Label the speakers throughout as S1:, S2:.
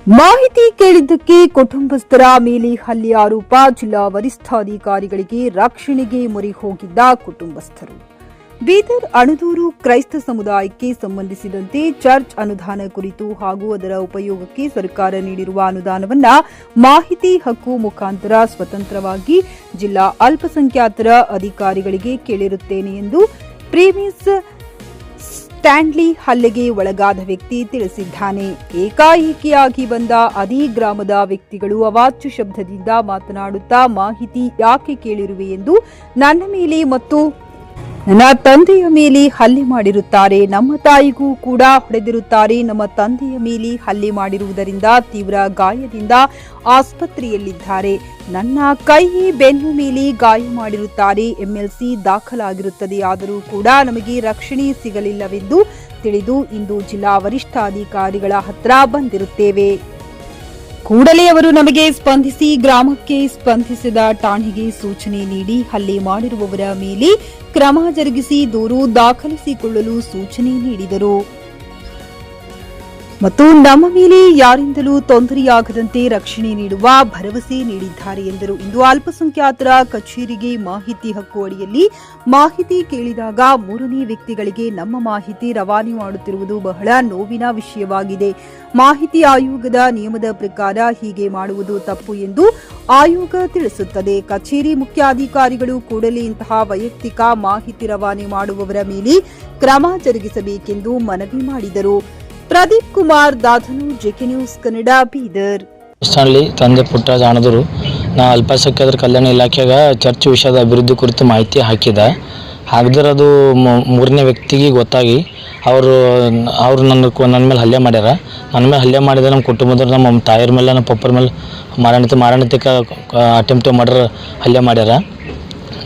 S1: ಮಾಹಿತಿ ಕೇಳಿದ್ದಕ್ಕೆ ಕುಟುಂಬಸ್ಥರ ಮೇಲೆ ಹಲ್ಲೆ ಆರೋಪ. ಜಿಲ್ಲಾ ವರಿಷ್ಠಾಧಿಕಾರಿಗಳಿಗೆ ರಕ್ಷಣೆಗೆ ಮೊರೆ ಹೋಗಿದ್ದ ಕುಟುಂಬಸ್ಥರು. ಬೀದರ್ ಅಣದೂರು ಕ್ರೈಸ್ತ ಸಮುದಾಯಕ್ಕೆ ಸಂಬಂಧಿಸಿದಂತೆ ಚರ್ಚ್ ಅನುದಾನ ಕುರಿತು ಹಾಗೂ ಅದರ ಉಪಯೋಗಕ್ಕೆ ಸರ್ಕಾರ ನೀಡಿರುವ ಅನುದಾನವನ್ನ ಮಾಹಿತಿ ಹಕ್ಕು ಮುಖಾಂತರ ಸ್ವತಂತ್ರವಾಗಿ ಜಿಲ್ಲಾ ಅಲ್ಪಸಂಖ್ಯಾತರ ಅಧಿಕಾರಿಗಳಿಗೆ ಕೇಳಿರುತ್ತೇನೆ ಎಂದು ಪ್ರೀಮಿಸ್ ಸ್ಟ್ಯಾನ್ಲಿ ಹಲ್ಲೆಗೆ ಒಳಗಾದ ವ್ಯಕ್ತಿ ತಿಳಿಸಿದ್ದಾನೆ. ಏಕಾಏಕಿಯಾಗಿ ಬಂದ ಅದೇ ಗ್ರಾಮದ ವ್ಯಕ್ತಿಗಳು ಅವಾಚ್ಯ ಶಬ್ದದಿಂದ ಮಾತನಾಡುತ್ತಾ ಮಾಹಿತಿ ಯಾಕೆ ಕೇಳಿರುವೆ ಎಂದು ನನ್ನ ಮೇಲೆ ಮತ್ತು ನನ್ನ ತಂದೆಯ ಮೇಲೆ ಹಲ್ಲೆ ಮಾಡಿರುತ್ತಾರೆ. ನಮ್ಮ ತಾಯಿಗೂ ಕೂಡ ಹೊಡೆದಿರುತ್ತಾರೆ. ನಮ್ಮ ತಂದೆಯ ಮೇಲೆ ಹಲ್ಲೆ ಮಾಡಿರುವುದರಿಂದ ತೀವ್ರ ಗಾಯದಿಂದ ಆಸ್ಪತ್ರೆಯಲ್ಲಿದ್ದಾರೆ. ನನ್ನ ಕೈ ಬೆನ್ನು ಮೇಲೆ ಗಾಯ ಮಾಡಿರುತ್ತಾರೆ. ಎಂಎಲ್ಸಿ ದಾಖಲಾಗಿರುತ್ತದೆ. ಆದರೂ ಕೂಡ ನಮಗೆ ರಕ್ಷಣೆ ಸಿಗಲಿಲ್ಲವೆಂದು ತಿಳಿದು ಇಂದು ಜಿಲ್ಲಾ ವರಿಷ್ಠಾಧಿಕಾರಿಗಳ ಹತ್ರ ಬಂದಿರುತ್ತೇವೆ. ಕೂಡಲೇ ಅವರು ನಮಗೆ ಸ್ಪಂದಿಸಿ ಗ್ರಾಮಕ್ಕೆ ಸ್ಪಂದಿಸಿದ ಠಾಣೆಗೆ ಸೂಚನೆ ನೀಡಿ ಹಲ್ಲೆ ಮಾಡಿರುವವರ ಮೇಲೆ ಕ್ರಮ ಜರುಗಿಸಿ ದೂರು ದಾಖಲಿಸಿಕೊಳ್ಳಲು ಸೂಚನೆ ನೀಡಿದರು ಮತ್ತು ನಮ್ಮ ಮೇಲೆ ಯಾರಿಂದಲೂ ತೊಂದರೆಯಾಗದಂತೆ ರಕ್ಷಣೆ ನೀಡುವ ಭರವಸೆ ನೀಡಿದ್ದಾರೆ ಎಂದರು. ಇಂದು ಅಲ್ಪಸಂಖ್ಯಾತರ ಕಚೇರಿಗೆ ಮಾಹಿತಿ ಹಕ್ಕು ಅಡಿಯಲ್ಲಿ ಮಾಹಿತಿ ಕೇಳಿದಾಗ ಮೂರನೇ ವ್ಯಕ್ತಿಗಳಿಗೆ ನಮ್ಮ ಮಾಹಿತಿ ರವಾನೆ ಮಾಡುತ್ತಿರುವುದು ಬಹಳ ನೋವಿನ ವಿಷಯವಾಗಿದೆ. ಮಾಹಿತಿ ಆಯೋಗದ ನಿಯಮದ ಪ್ರಕಾರ ಹೀಗೆ ಮಾಡುವುದು ತಪ್ಪು ಎಂದು ಆಯೋಗ ತಿಳಿಸುತ್ತದೆ. ಕಚೇರಿ ಮುಖ್ಯಾಧಿಕಾರಿಗಳು ಕೂಡಲೇ ಇಂತಹ ವೈಯಕ್ತಿಕ ಮಾಹಿತಿ ರವಾನೆ ಮಾಡುವವರ ಮೇಲೆ ಕ್ರಮ ಜರುಗಿಸಬೇಕೆಂದು ಮನವಿ ಮಾಡಿದರು. ಪ್ರದೀಪ್ ಕುಮಾರ್ ದಾಧನು, ಜೆಕೆ ನ್ಯೂಸ್ ಕನ್ನಡ, ಬೀದರ್.
S2: ತಂದೆ ಪುಟ್ಟರಾಜ ಅಣದೂರು. ನಾ ಅಲ್ಪಸಂಖ್ಯಾತರ ಕಲ್ಯಾಣ ಇಲಾಖೆಗ ಚರ್ಚ್ ವಿಷಯದ ಅಭಿವೃದ್ಧಿ ಕುರಿತು ಮಾಹಿತಿ ಹಾಕಿದ್ರೆ ಅದು ಮೂರನೇ ವ್ಯಕ್ತಿಗೆ ಗೊತ್ತಾಗಿ ಅವರು ನನ್ನ ಮೇಲೆ ಹಲ್ಲೆ ಮಾಡ್ಯಾರ. ನನ್ನ ಮೇಲೆ ಹಲ್ಲೆ ಮಾಡಿದ್ರೆ ನಮ್ಮ ಕುಟುಂಬದವ್ರು ನಮ್ಮ ತಾಯಿಯರ ಮೇಲೆ ನಮ್ಮ ಪಪ್ಪರ ಮೇಲೆ ಮಾರಣಾಂತಿಕ ಅಟೆಂಪ್ಟ್ ಮಾಡ್ರ ಹಲ್ಲೆ ಮಾಡ್ಯಾರ.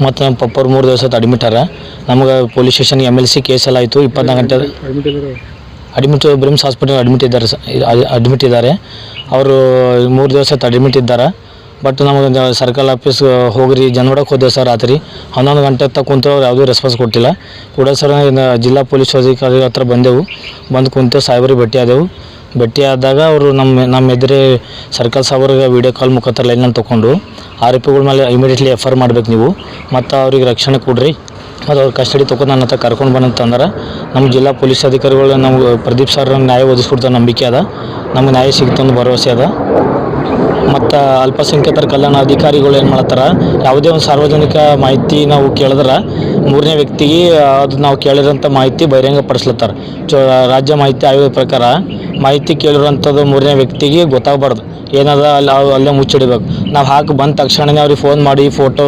S2: ಮತ್ತು ನಮ್ಮ ಪಪ್ಪರು 3 ದಿವಸ ಅಡ್ಮಿಟ್ ಆರ. ನಮಗೆ ಪೊಲೀಸ್ ಸ್ಟೇಷನ್ಗೆ MLC ಕೇಸೆಲ್ಲ ಆಯಿತು. 24 ಗಂಟೆ ಅಡ್ಮಿಟ್ ಬ್ರಿಮ್ಸ್ ಹಾಸ್ಪಿಟಲ್ ಅಡ್ಮಿಟ್ ಇದ್ದಾರೆ. ಅವರು 3 ದಿವಸ ಅಡ್ಮಿಟ್ ಇದ್ದಾರೆ. ಬಟ್ ನಮಗೆ ಸರ್ಕಲ್ ಆಫೀಸ್ ಹೋಗ್ರಿ ಜನವಡಕ್ಕೆ ಹೋದೆ ಸರ್. ರಾತ್ರಿ 11 ಗಂಟೆ ತಕ್ಕ ಕುಂತು ಅವ್ರು ಯಾವುದೂ ರೆಸ್ಪಾನ್ಸ್ ಕೊಟ್ಟಿಲ್ಲ. ಕೂಡ ಸರ್ ಜಿಲ್ಲಾ ಪೊಲೀಸ್ ಅಧಿಕಾರಿ ಹತ್ರ ಬಂದು ಕುಂತು ಸಾಹೇಬರಿಗೆ ಭೇಟಿ ಆದಾಗ ಅವರು ನಮ್ಮ ಎದುರೇ ಸರ್ಕಲ್ ಸಾಹೇಬರಿಗೆ ವಿಡಿಯೋ ಕಾಲ್ ಮುಖಾಂತರ ಲೈನಲ್ಲಿ ತೊಗೊಂಡು ಆರೋಪಿಗಳ ಮೇಲೆ ಇಮಿಡಿಯೇಟ್ಲಿ FIR ಮಾಡ್ಬೇಕು ನೀವು ಮತ್ತು ಅವ್ರಿಗೆ ರಕ್ಷಣೆ ಕೊಡ್ರಿ ಮತ್ತು ಅವ್ರ ಕಸ್ಟಡಿ ತೊಗೊಂಡು ನನ್ನ ಹತ್ರ ಕರ್ಕೊಂಡು ಬಂದಂತಂದ್ರೆ ನಮ್ಮ ಜಿಲ್ಲಾ ಪೊಲೀಸ್ ಅಧಿಕಾರಿಗಳು ನಮ್ಗೆ ಪ್ರದೀಪ್ ಸರ್ ನ್ಯಾಯ ಒದಗಿಸ್ಕೊಡ್ತಾರೆ ನಂಬಿಕೆ ಅದ. ನಮ್ಗೆ ನ್ಯಾಯ ಸಿಗುತ್ತಂದು ಭರವಸೆ ಅದ. ಮತ್ತು ಅಲ್ಪಸಂಖ್ಯಾತರ ಕಲ್ಯಾಣ ಅಧಿಕಾರಿಗಳು ಏನು ಮಾಡ್ತಾರೆ, ಯಾವುದೇ ಒಂದು ಸಾರ್ವಜನಿಕ ಮಾಹಿತಿ ನಾವು ಕೇಳಿದ್ರೆ ಮೂರನೇ ವ್ಯಕ್ತಿಗೆ ಅದು ನಾವು ಕೇಳಿರೋಂಥ ಮಾಹಿತಿ ಬಹಿರಂಗಪಡಿಸ್ಲತ್ತಾರೆ. ರಾಜ್ಯ ಮಾಹಿತಿ ಆಯೋಗದ ಪ್ರಕಾರ ಮಾಹಿತಿ ಕೇಳಿರೋಂಥದ್ದು ಮೂರನೇ ವ್ಯಕ್ತಿಗೆ ಗೊತ್ತಾಗಬಾರ್ದು. ಏನದ ಅಲ್ಲೇ ಮುಚ್ಚಿಡಬೇಕು. ನಾವು ಬಂದ ತಕ್ಷಣವೇ ಅವ್ರಿಗೆ ಫೋನ್ ಮಾಡಿ ಫೋಟೋ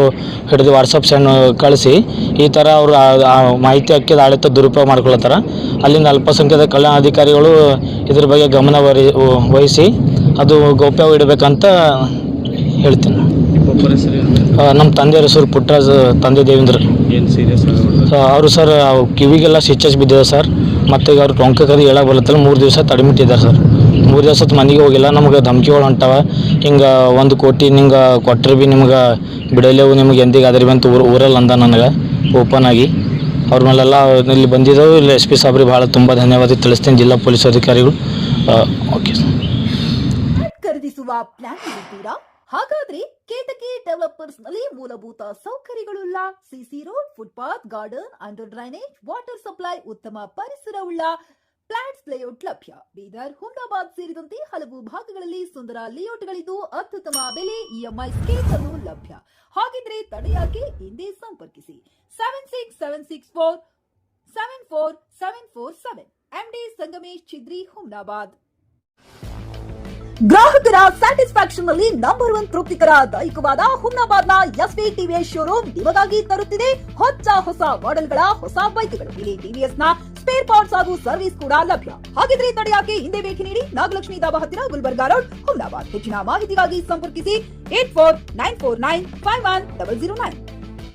S2: ಹಿಡಿದು ವಾಟ್ಸಪ್ ಕಳಿಸಿ ಈ ಥರ ಅವರು ಆ ಮಾಹಿತಿ ಹಾಕಿದ ಆಡಳಿತ ದುರುಪಯೋಗ ಮಾಡ್ಕೊಳ್ತಾರೆ. ಅಲ್ಲಿಂದ ಅಲ್ಪಸಂಖ್ಯಾತ ಕಲ್ಯಾಣ ಅಧಿಕಾರಿಗಳು ಇದ್ರ ಬಗ್ಗೆ ಗಮನ ವಹಿಸಿ ಅದು ಗೌಪ್ಯವಾಗಿ ಇಡಬೇಕಂತ ಹೇಳ್ತೀನಿ. ನಮ್ಮ ತಂದೆಯವ್ರ ಹೆಸರು ಪುಟ್ಟರಾಜ್, ತಂದೆ ದೇವೇಂದ್ರ. ಅವರು ಸರ್ ಕಿವಿಗೆಲ್ಲ ಸ್ಟಿಚಸ್ ಬಿದ್ದಿದೆ ಸರ್. ಮತ್ತು ಈಗ ಅವ್ರು ಟೊಂಕ ಕದಿ ಹೇಳಕ್ಕೆ ಬರುತ್ತಲ್ಲ 3 ದಿವಸ ಅಡ್ಮಿಟ್ ಇದ್ದಾರೆ ಸರ್. 3 ದಿವಸ ಮನೆಗೆ ಹೋಗಿಲ್ಲ. ನಮ್ಗೆ ಧಮಕಿಗಳು ಹೊಂಟಾವ. ಹಿಂಗೆ 1 ಕೋಟಿ ನಿಮ್ಗೆ ಕೊಟ್ಟರೆ ಭೀ ನಿಮ್ಗೆ ಬಿಡಲೇವು, ನಿಮ್ಗೆ ಎಂದಿಗೆ ಅದ್ರ ಬಂತು ಊರಲ್ಲಿ ಅಂದ ನನಗೆ ಓಪನ್ ಆಗಿ. ಅವ್ರ ಮೇಲೆಲ್ಲ ಇಲ್ಲಿ ಬಂದಿದ್ದವು. ಇಲ್ಲಿ SP ಸಾಬ್ರಿಗೆ ಭಾಳ ತುಂಬ ಧನ್ಯವಾದ ತಿಳಿಸ್ತೀನಿ, ಜಿಲ್ಲಾ ಪೊಲೀಸ್ ಅಧಿಕಾರಿಗಳು. Okay sir.
S3: ಖರೀದಿಸುವ ಪ್ಲಾನ್ ಇದ್ದೀರಾ? ಹಾಗಾದ್ರೆ ಕೇತಕಿ ಡೆವಲಪರ್ಸ್ ನಲ್ಲಿ ಮೂಲಭೂತ ಸೌಕರ್ಯಗಳುಳ್ಳ CC road, footpath, garden, under drainage, water supply, ಉತ್ತಮ ಪರಿಸರವುಳ್ಳ ಫ್ಲಾಟ್ಸ್ ಲೇಔಟ್ ಲಭ್ಯ. ಬೀದರ್, ಹುಮ್ನಾಬಾದ್ ಸೇರಿದಂತೆ ಹಲವು ಭಾಗಗಳಲ್ಲಿ ಸುಂದರ ಲೇಔಟ್ಗಳಿದ್ದು ಅತ್ಯುತ್ತಮ ಬೆಲೆ, EMI ಸ್ಕೀಮ್ಸ್ ಅನ್ನು ಲಭ್ಯ. ಹಾಗಿದ್ರೆ ತಡೆಯಾಕೆ ಹಿಂದೆ ಸಂಪರ್ಕಿಸಿ 7676474747 MD ಸಂಗಮೇಶ್ ಚಿದ್ರಿ, ಹುಮ್ನಾಬಾದ್. ಗ್ರಾಹಕರ ಸ್ಯಾಟಿಸ್ಫ್ಯಾಕ್ಷನ್ ನಲ್ಲಿ ನಂಬರ್ 1 ತೃಪ್ತಿಕರ ದೈಹಿಕವಾದ ಹುಮ್ನಾಬಾದ್ನ SV TVS ಶೋರೂಮ್ ನಿಮಗಾಗಿ ತರುತ್ತಿದೆ ಹೊಸ ಮಾಡೆಲ್ಗಳ ಹೊಸ ಬೈಕ್ಗಳು. ಇಲ್ಲಿ TVS ನ ಸ್ಪೇರ್ ಪಾರ್ಟ್ಸ್ ಹಾಗೂ ಸರ್ವಿಸ್ ಕೂಡ ಲಭ್ಯ. ಹಾಗಿದ್ರೆ ತಡೆಯಾಕೆ ಹಿಂದೆ ಭೇಟಿ ನೀಡಿ ನಾಗಲಕ್ಷ್ಮಿ ದಾಬಾ ಹತ್ತಿರ, ಗುಲ್ಬರ್ಗಾ ರೋಡ್, ಹುಮ್ನಾಬಾದ್. ಹೆಚ್ಚಿನ ಮಾಹಿತಿಗಾಗಿ ಸಂಪರ್ಕಿಸಿ 8494951009.